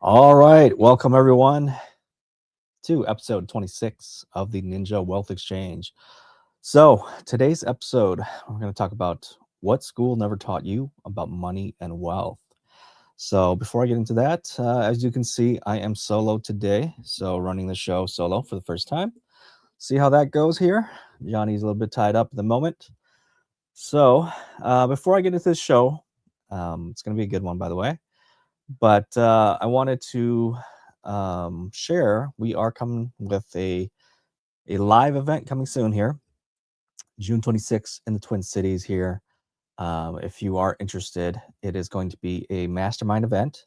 All right, welcome everyone to episode 26 of the Ninja Wealth Exchange. So, today's episode, we're going to talk about what school never taught you about money and wealth. So, before I get into that, as you can see, I am solo today. So, running the show solo for the first time. See how that goes here. Johnny's a little bit tied up at the moment. So, before I get into this show, it's going to be a good one, by the way. But I wanted to share, we are coming with a live event coming soon here, June 26th in the Twin Cities here. If you are interested, it is going to be a mastermind event.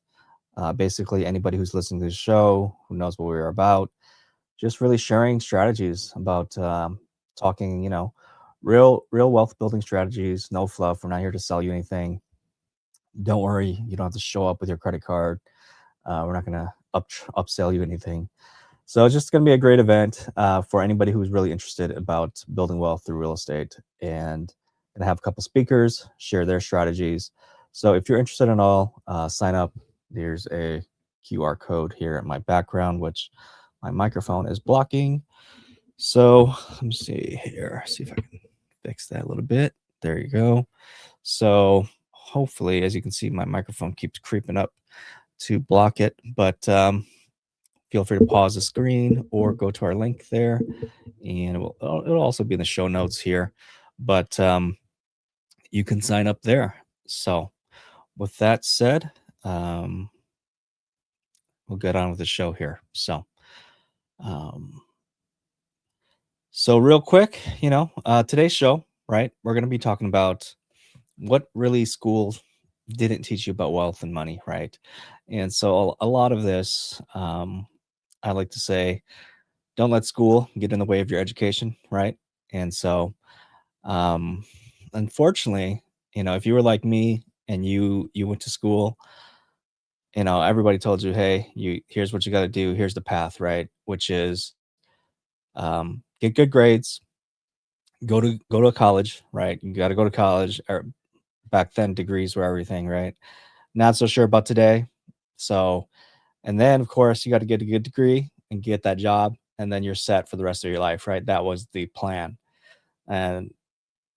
Basically, anybody who's listening to the show, who knows what we're about, just really sharing strategies about talking, real wealth building strategies, no fluff. We're not here to sell you anything. Don't worry, you don't have to show up with your credit card. We're not going to upsell you anything. So it's just going to be a great event for anybody who's really interested about building wealth through real estate, and going to have a couple speakers share their strategies. So if you're interested in all, sign up. There's a QR code here at my background, which my microphone is blocking. So let me see here, see if I can fix that a little bit. There you go. So hopefully, as you can see, my microphone keeps creeping up to block it, but feel free to pause the screen or go to our link there, and it'll also be in the show notes here, but you can sign up there. So with that said, we'll get on with the show here. So real quick, today's show, right, we're going to be talking about what really school didn't teach you about wealth and money, right? And so a lot of this, I like to say, don't let school get in the way of your education, right? And so, unfortunately, if you were like me and you went to school, everybody told you, hey, here's what you got to do, here's the path, right? Which is get good grades, go to a college, right? You got to go to college. Or back then, degrees were everything, right? Not so sure about today. So, and then of course you got to get a good degree and get that job, and then you're set for the rest of your life, right? That was the plan. And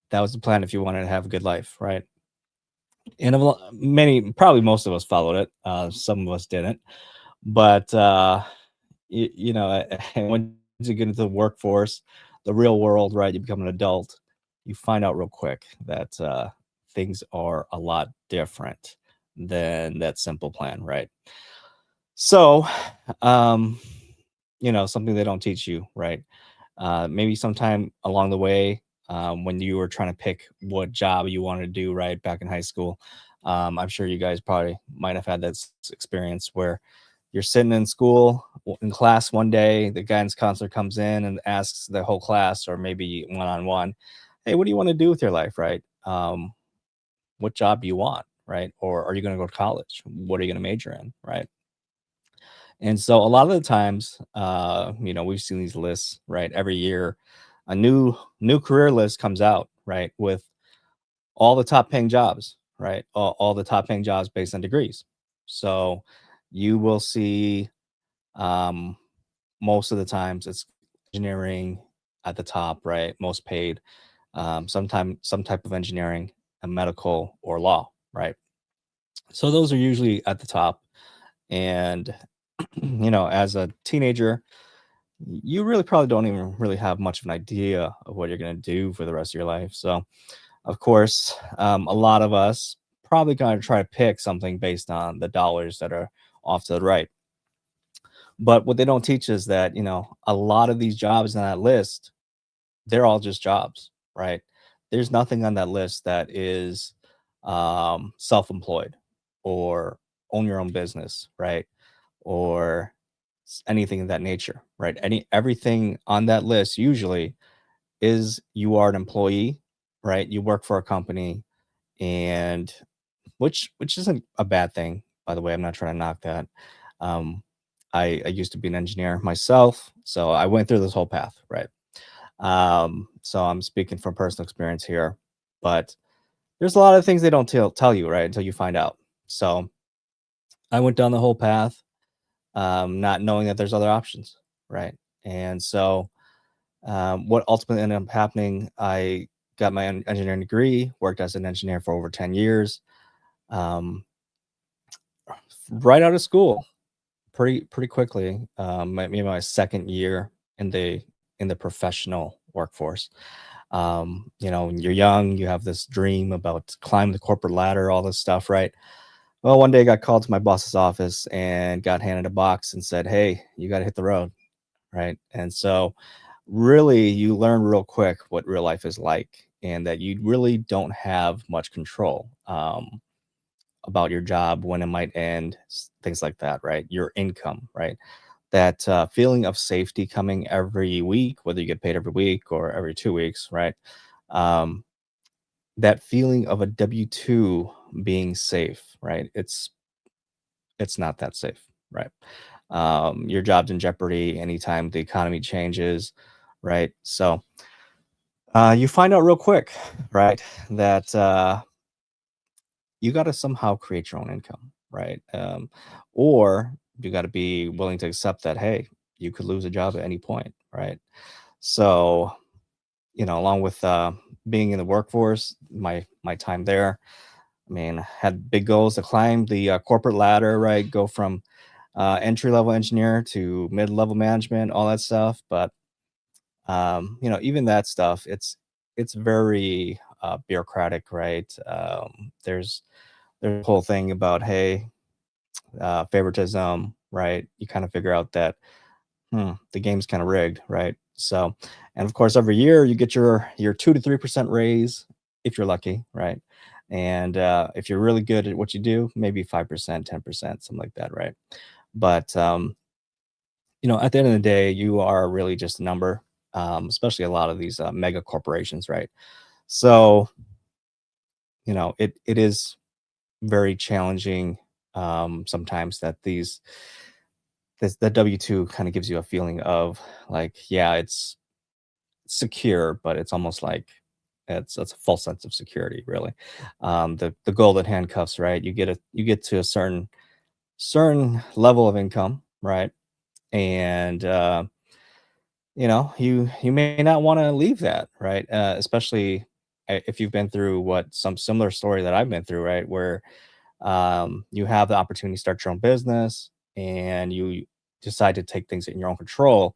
that was the plan if you wanted to have a good life, right? And probably most of us followed it. Some of us didn't. But, when you get into the workforce, the real world, right, you become an adult, you find out real quick that things are a lot different than that simple plan, right? So, something they don't teach you, right? Maybe sometime along the way, when you were trying to pick what job you wanted to do, right, back in high school, I'm sure you guys probably might have had that experience where you're sitting in school in class one day, the guidance counselor comes in and asks the whole class, or maybe one-on-one, hey, what do you want to do with your life, right? What job do you want, right? Or are you going to go to college? What are you going to major in, right? And so a lot of the times, we've seen these lists, right? Every year, a new career list comes out, right, with all the top paying jobs, right? All the top paying jobs based on degrees. So you will see, most of the times it's engineering at the top, right? Most paid, some type of engineering, a medical, or law, right? So those are usually at the top. And as a teenager, you really probably don't even really have much of an idea of what you're going to do for the rest of your life. So of course, a lot of us probably going to try to pick something based on the dollars that are off to the right. But what they don't teach is that, a lot of these jobs on that list, they're all just jobs, right? There's nothing on that list that is self-employed or own your own business, right? Or anything of that nature, right? Everything on that list usually is you are an employee, right? You work for a company, and which isn't a bad thing, by the way. I'm not trying to knock that. Um, I used to be an engineer myself, so I went through this whole path, right? So I'm speaking from personal experience here, but there's a lot of things they don't tell you, right, until you find out. So I went down the whole path, not knowing that there's other options, right? And so what ultimately ended up happening, I got my engineering degree, worked as an engineer for over 10 years. Um, right out of school, pretty quickly, maybe my second year in the professional workforce. When you're young, you have this dream about climb the corporate ladder, all this stuff, right? Well, one day I got called to my boss's office and got handed a box and said, "Hey, you got to hit the road," right? And so, really, you learn real quick what real life is like, and that you really don't have much control about your job, when it might end, things like that, right? Your income, right? That feeling of safety coming every week, whether you get paid every week or every 2 weeks, right? Um, that feeling of a W-2 being safe, right? It's not that safe, right? Your job's in jeopardy anytime the economy changes, right? So you find out real quick, right, that you got to somehow create your own income, right? Or you got to be willing to accept that, hey, you could lose a job at any point, right? So, along with being in the workforce, my time there, I mean, had big goals to climb the corporate ladder, right? Go from entry level engineer to mid level management, all that stuff. But even that stuff, it's very bureaucratic, right? There's a whole thing about, hey, favoritism, right? You kind of figure out that the game's kind of rigged, right? So, and of course, every year you get your 2 to 3% raise if you're lucky, right? And if you're really good at what you do, maybe 5%, 10%, something like that, right? But at the end of the day, you are really just a number, especially a lot of these mega corporations, right? So, it is very challenging sometimes that the W-2 kind of gives you a feeling of like, yeah, it's secure, but it's almost like it's a false sense of security, really. The golden handcuffs, right? You get to a certain level of income, right? And you may not want to leave that, right? Especially if you've been through what some similar story that I've been through, right? Where you have the opportunity to start your own business and you decide to take things in your own control.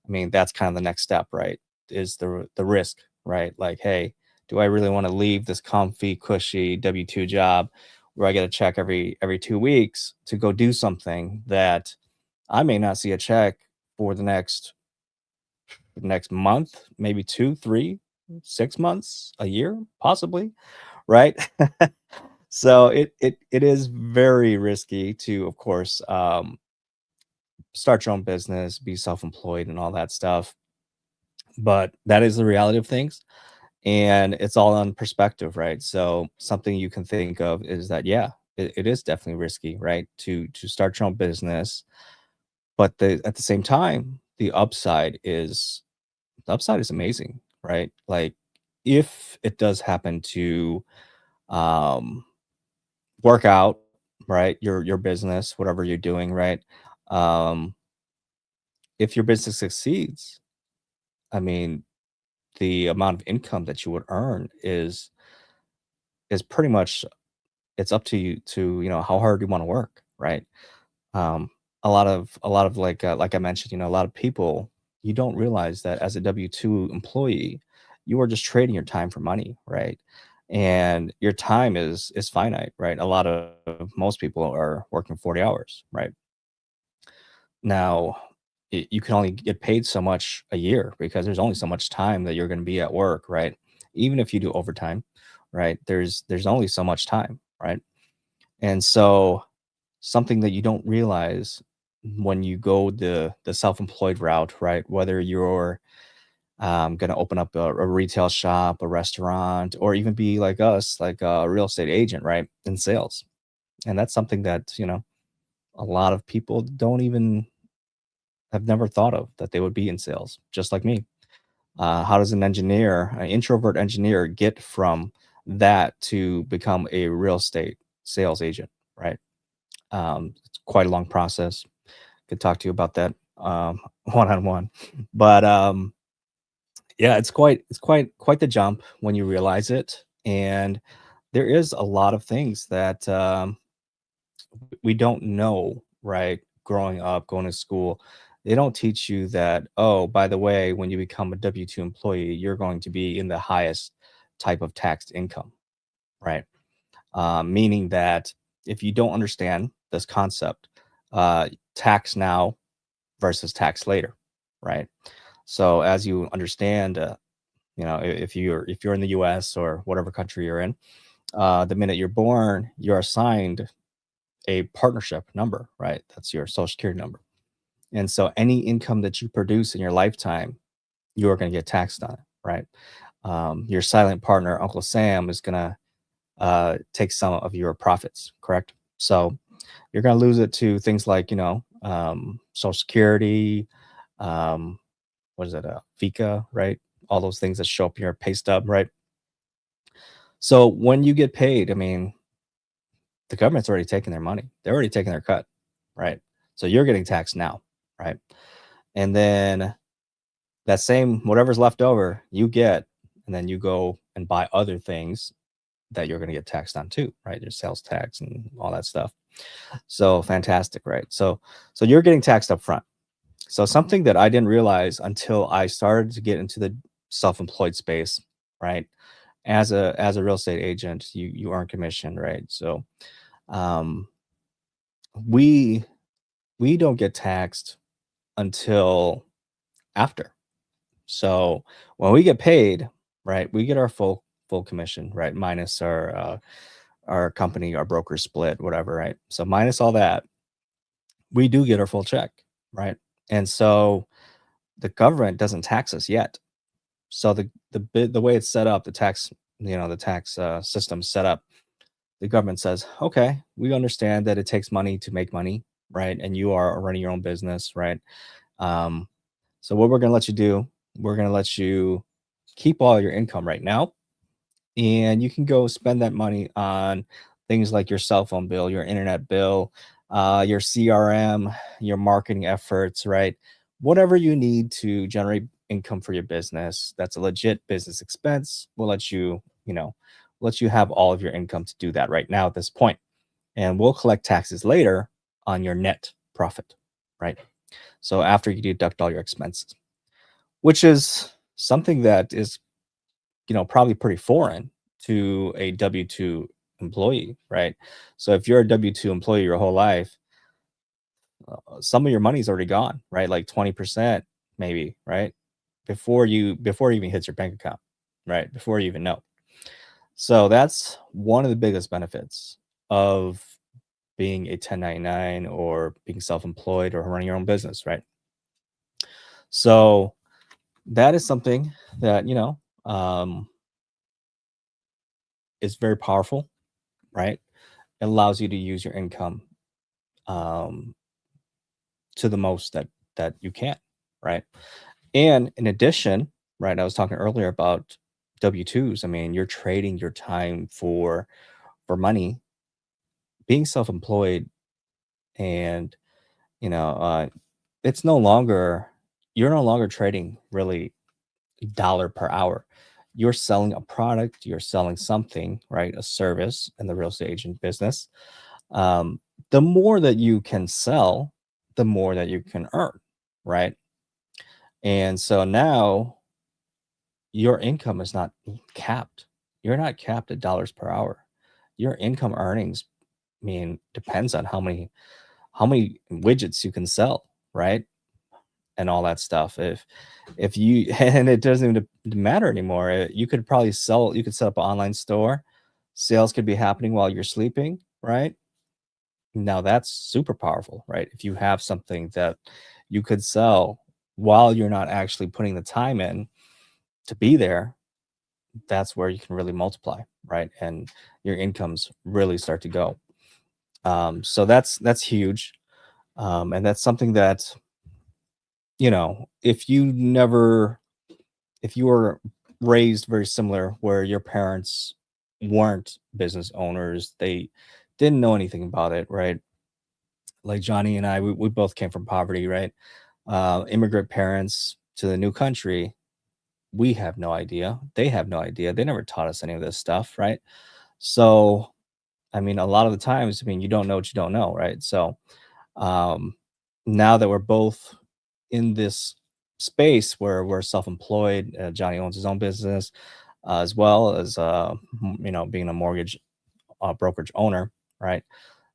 I mean, that's kind of the next step, right? Is the risk, right? Like, hey, do I really want to leave this comfy, cushy W-2 job where I get a check every 2 weeks to go do something that I may not see a check for the next month, maybe 2, 3, 6 months, a year, possibly, right? So it is very risky to, of course, start your own business, be self-employed, and all that stuff. But that is the reality of things, and it's all on perspective, right? So something you can think of is that, yeah, it is definitely risky, right, to start your own business, but at the same time, the upside is amazing, right? Like, if it does happen to um, work out, right, your business, whatever you're doing, right? Um, if your business succeeds, I mean, the amount of income that you would earn is pretty much, it's up to you to, how hard you want to work, right? Um, a lot of like I mentioned, a lot of people, you don't realize that as a W-2 employee, you are just trading your time for money, right? And your time is finite, right? Most people are working 40 hours, right? Now, you can only get paid so much a year because there's only so much time that you're going to be at work, right? Even if you do overtime, right? There's only so much time, right? And so something that you don't realize when you go the self-employed route, right? Whether you're going to open up a retail shop, a restaurant, or even be like us, like a real estate agent, right? In sales. And that's something that, a lot of people don't even have never thought of that they would be in sales, just like me. How does an introvert engineer, get from that to become a real estate sales agent, right? It's quite a long process. Could talk to you about that one on one, but yeah, it's quite the jump when you realize it, and there is a lot of things that we don't know, right? Growing up, going to school, they don't teach you that, oh, by the way, when you become a W 2 employee, you're going to be in the highest type of taxed income, right? Meaning that if you don't understand this concept, tax now versus tax later, right? So as you understand, if you're in the U.S. or whatever country you're in, the minute you're born, you're assigned a partnership number, right? That's your social security number. And so any income that you produce in your lifetime, you're going to get taxed on it, right? Your silent partner, Uncle Sam, is going to take some of your profits, correct? So you're going to lose it to things like, social security, um, what is it, FICA, right? All those things that show up in your pay stub, right? So when you get paid, I mean, the government's already taking their money. They're already taking their cut, right? So you're getting taxed now, right? And then that same whatever's left over, you get, and then you go and buy other things that you're going to get taxed on too, right? Your sales tax and all that stuff. So fantastic, right? So you're getting taxed up front. So something that I didn't realize until I started to get into the self-employed space, right? As a real estate agent, you earn commission, right? So um, we we don't get taxed until after. So when we get paid, right, we get our full commission, right, minus our company, our broker split, whatever, right. So minus all that, we do get our full check, right. And so the government doesn't tax us yet. So the way it's set up, the tax system set up, the government says, okay, we understand that it takes money to make money, right, and you are running your own business, right. Um, so what we're going to let you do, we're going to let you keep all your income right now, and you can go spend that money on things like your cell phone bill, your internet bill, your CRM, your marketing efforts, right? Whatever you need to generate income for your business, that's a legit business expense. We'll let you have all of your income to do that right now at this point, and we'll collect taxes later on your net profit, right? So after you deduct all your expenses, which is something that is, probably pretty foreign to a W 2 employee, right? So if you're a W 2 employee your whole life, some of your money's already gone, right? Like 20% maybe, right? Before it even hits your bank account, right? Before you even know. So that's one of the biggest benefits of being a 1099 or being self-employed or running your own business, right? So that is something that, is very powerful, right? It allows you to use your income um, to the most that you can, right? And in addition, right, I was talking earlier about W-2s. I mean, you're trading your time for money. Being self-employed, and you know, it's no longer you're no longer trading really dollar per hour. You're selling a product, you're selling something, right? A service in the real estate agent business. um, the more that you can sell, the more that you can earn, right? And so now your income is not capped. You're not capped at dollars per hour. Your income earnings, depends on how many widgets you can sell, right? And all that stuff. If you and it doesn't even matter anymore. You could probably sell. You could set up an online store. Sales could be happening while you're sleeping, right? Now that's super powerful, right? If you have something that you could sell while you're not actually putting the time in to be there, that's where you can really multiply, right? And your incomes really start to go. So that's huge, and that's something that if you never, if you were raised very similar, where your parents weren't business owners, they didn't know anything about it, right? Like Johnny and I, we both came from poverty, right? Immigrant parents to the new country. We have no idea. They have no idea. They never taught us any of this stuff, right? So, I mean, a lot of the times, I mean, you don't know what you don't know, right? So, um, now that we're both in this space where we're self-employed, Johnny owns his own business, as well as being a mortgage brokerage owner, right?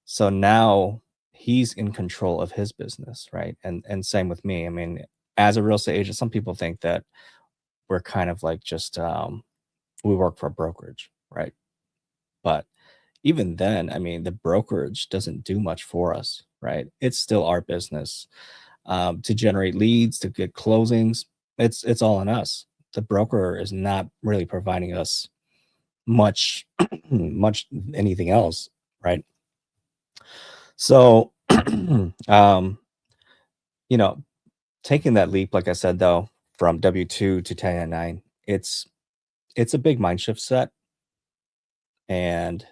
So now he's in control of his business, right? And same with me. I mean, as a real estate agent, some people think that we're kind of like just we work for a brokerage, right? But even then, I mean, the brokerage doesn't do much for us, right? It's still our business, to generate leads, to get closings. It's all on us. The broker is not really providing us much, much anything else, right? So, um, you know, taking that leap, like I said, though, from W-2 to 1099, it's a big mind shift set, and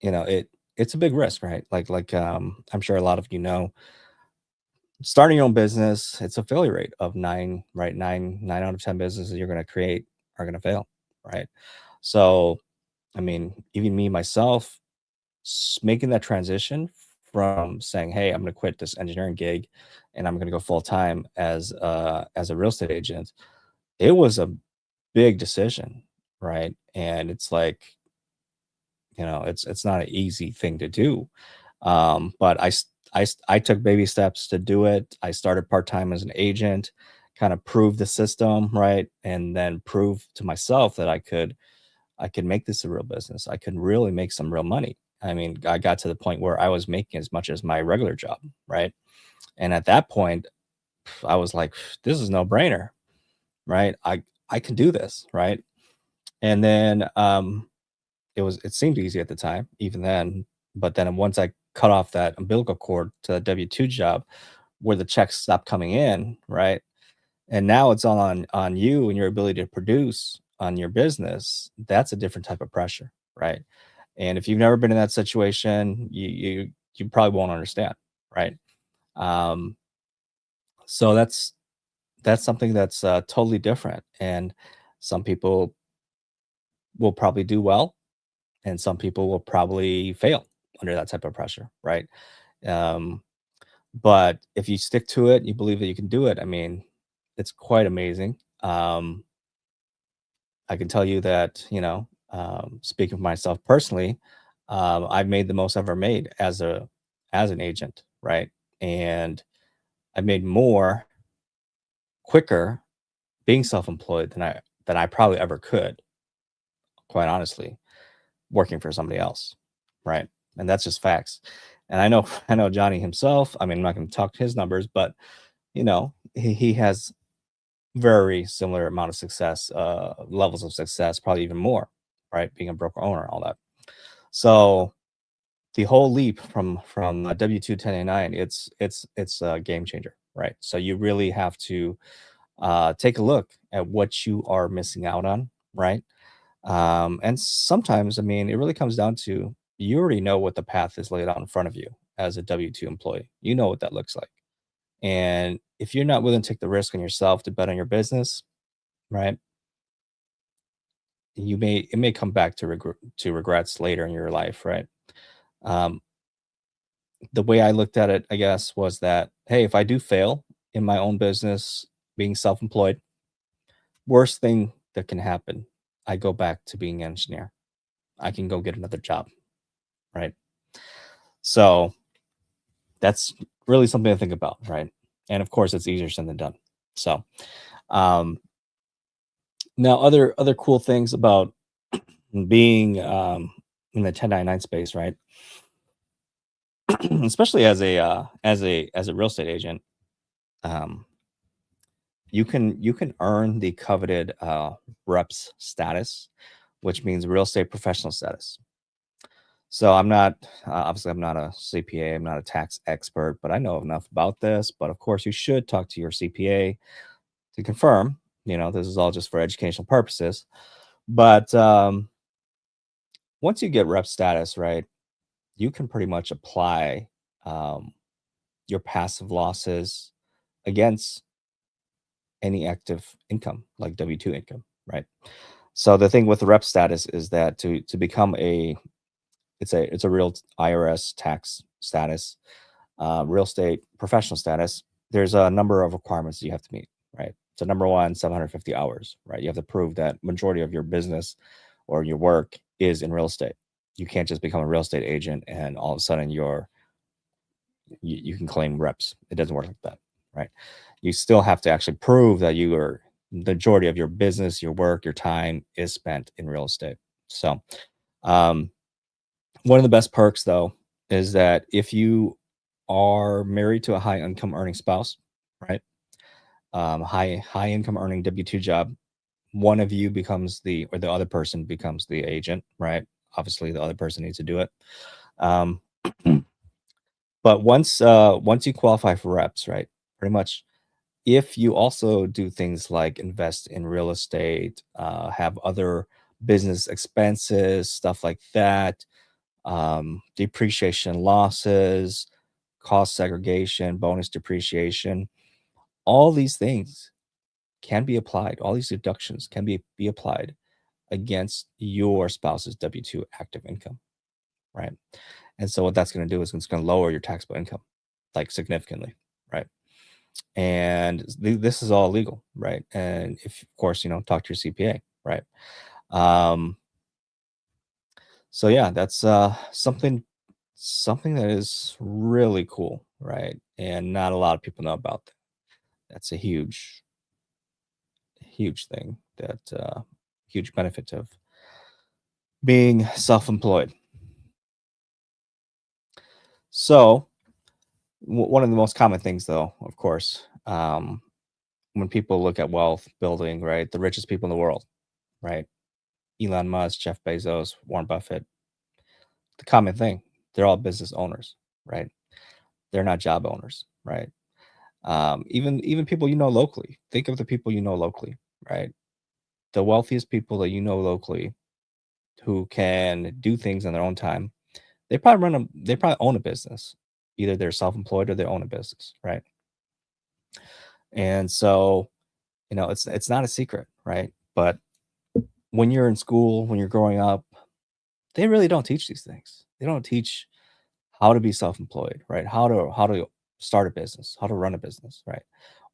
it's a big risk, right? I'm sure a lot of starting your own business, it's a failure rate of nine, right? Nine out of 10 businesses you're going to create are going to fail, right? So, I mean, even me myself, making that transition from saying, "Hey, I'm going to quit this engineering gig, and I'm going to go full time as a real estate agent," it was a big decision, right? And it's like, it's not an easy thing to do. But I took baby steps to do it. I started part time as an agent, kind of prove the system, right? And then prove to myself that I could make this a real business. I could really make some real money. I mean, I got to the point where I was making as much as my regular job, right? And at that point, I was like, this is no brainer, right? I can do this, right? And then it seemed easy at the time, even then. But then once I cut off that umbilical cord to the W-2 job, where the checks stopped coming in, right? And now it's all on you and your ability to produce on your business. That's a different type of pressure, right? And if you've never been in that situation, you probably won't understand, right? Um, so that's something that's totally different, and some people will probably do well, and some people will probably fail under that type of pressure, right? Um, but if you stick to it, you believe that you can do it. I mean, it's quite amazing. I can tell you that, speaking for myself personally, I've made the most I've ever made as an agent, right? And I made more quicker being self-employed than I probably ever could, quite honestly, working for somebody else, right? And that's just facts. And I know I know Johnny himself. I mean, I'm not going to talk his numbers, but he has very similar amount of success, levels of success, probably even more, right? Being a broker owner, all that. So the whole leap from W-2 1099, it's a game changer, right? So you really have to take a look at what you are missing out on, right? And sometimes, I mean, it really comes down to, you already know what the path is laid out in front of you as a W-2 employee. You know what that looks like. And if you're not willing to take the risk on yourself to bet on your business, right? It may come back to regrets later in your life, right? Um, the way I looked at it, I guess, was that, hey, if I do fail in my own business, being self-employed, worst thing that can happen, I go back to being an engineer. I can go get another job, right? So that's really something to think about, right? And of course, it's easier said than done. So um, now, other cool things about being in the 1099 space, right? Especially as a real estate agent, um, you can earn the coveted reps status, which means real estate professional status. So I'm not obviously I'm not a CPA, I'm not a tax expert, but I know enough about this. But of course, you should talk to your CPA to confirm. This is all just for educational purposes. But once you get rep status, right, you can pretty much apply um, your passive losses against any active income, like W-2 income, right? So the thing with the rep status is that to become it's a real IRS tax status, real estate professional status. There's a number of requirements that you have to meet, right? So number one, 750 hours, right? You have to prove that majority of your business or your work is in real estate. You can't just become a real estate agent and all of a sudden you can claim reps. It doesn't work like that, right? You still have to actually prove that the majority of your business, your work, your time is spent in real estate. So, um, one of the best perks though is that if you are married to a high income earning spouse, right? High income earning W-2 job, one of you becomes or the other person becomes the agent, right? Obviously, the other person needs to do it. Um, but once you qualify for reps, right? Pretty much, if you also do things like invest in real estate, have other business expenses, stuff like that, depreciation losses, cost segregation, bonus depreciation, all these things can be applied. All these deductions can be applied against your spouse's W-2 active income, right? And so what that's going to do is it's going to lower your taxable income like significantly, right? And this is all legal, right? And if, of course, talk to your CPA, right? Um, so yeah, that's something that is really cool, right? And not a lot of people know about that. That's a huge thing that huge benefit of being self-employed. So one of the most common things, though, of course, when people look at wealth building, right, the richest people in the world, right, Elon Musk, Jeff Bezos, Warren Buffett, the common thing, they're all business owners, right? They're not job owners, right? Even people locally. Think of the people locally, right? The wealthiest people that locally who can do things on their own time, they probably own a business. Either they're self-employed or they own a business, right? And so, it's not a secret, right? But when you're in school, when you're growing up, they really don't teach these things. They don't teach how to be self-employed, right? How to start a business, how to run a business, right?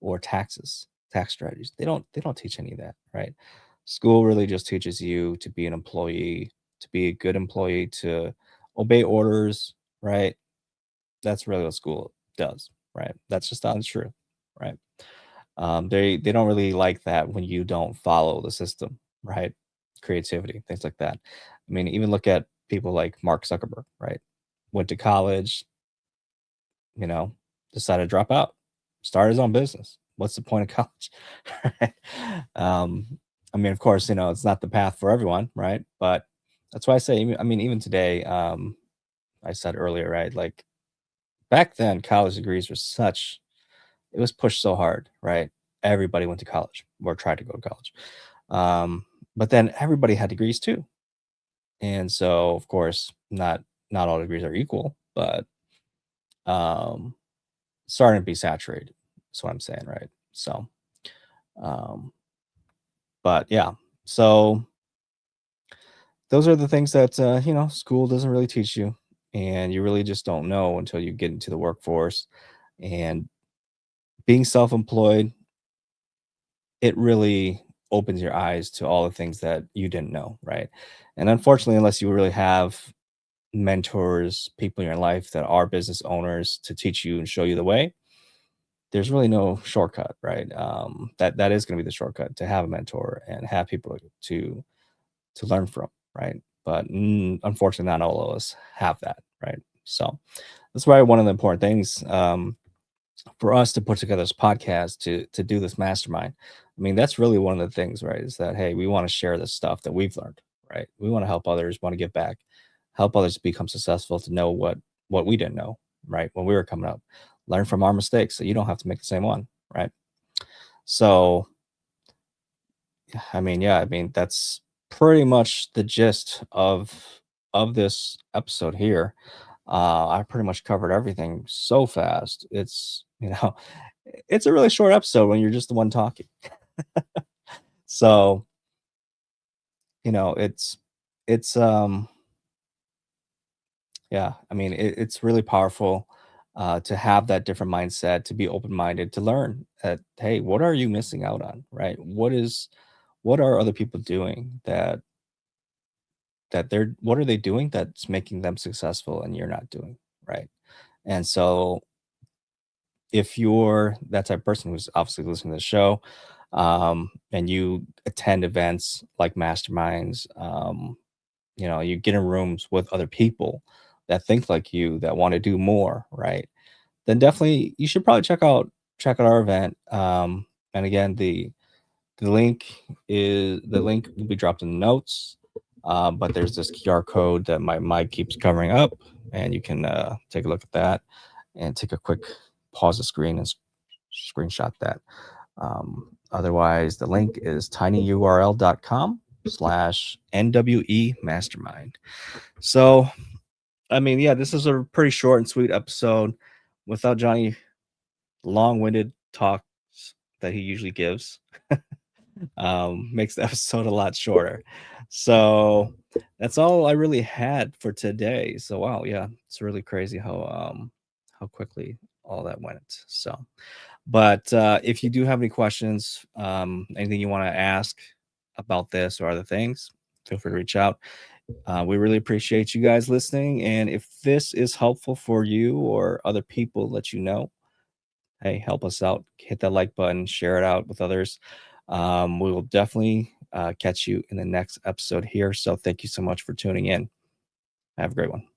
Or taxes, tax strategies. They don't teach any of that, right? School really just teaches you to be an employee, to be a good employee, to obey orders, right? That's really what school does, right? That's just not true, right? They don't really like that when you don't follow the system, right? Creativity, things like that. I mean, even look at people like Mark Zuckerberg, right? Went to college, you know, decided to drop out, start his own business. What's the point of college? Right? I mean, of course, it's not the path for everyone, right? But that's why I say, I mean, even today, I said earlier, right? Like back then, college degrees were it was pushed so hard, right? Everybody went to college or tried to go to college. But then everybody had degrees too. And so, of course, not all degrees are equal, but um, starting to be saturated. That's what I'm saying, right? So, um, but yeah, so those are the things that school doesn't really teach you, and you really just don't know until you get into the workforce. And being self-employed, it really opens your eyes to all the things that you didn't know, right? And unfortunately, unless you really have mentors, people in your life that are business owners to teach you and show you the way, there's really no shortcut, right? That is going to be the shortcut, to have a mentor and have people to learn from, right? But unfortunately, not all of us have that, right? So that's why one of the important things, for us to put together this podcast, to do this mastermind. I mean, that's really one of the things, right? Is that, hey, we want to share this stuff that we've learned, right? We want to help others, want to give back, help others become successful, to know what we didn't know, right? When we were coming up, learn from our mistakes, so you don't have to make the same one, right? So, I mean, that's pretty much the gist of this episode here. I pretty much covered everything so fast. It's, it's a really short episode when you're just the one talking. So, it's yeah, I mean, it's really powerful, to have that different mindset, to be open minded, to learn that, hey, what are you missing out on, right? What are other people doing what are they doing that's making them successful and you're not doing, right? And so, if you're that type of person who's obviously listening to the show, and you attend events like masterminds, you get in rooms with other people that think like you, that want to do more, right? Then definitely you should probably check out our event. And again, the link will be dropped in the notes. But there's this QR code that my mic keeps covering up, and you can take a look at that and take a quick pause the screen and screenshot that. Otherwise, the link is tinyurl.com/NWE mastermind. So, I mean, yeah, this is a pretty short and sweet episode without Johnny long-winded talks that he usually gives. Makes the episode a lot shorter. So that's all I really had for today. So wow, yeah, it's really crazy how quickly all that went. So, but if you do have any questions, anything you want to ask about this or other things, feel free to reach out. We really appreciate you guys listening. And if this is helpful for you or other people that you know, hey, help us out. Hit that like button, share it out with others. We will definitely catch you in the next episode here. So thank you so much for tuning in. Have a great one.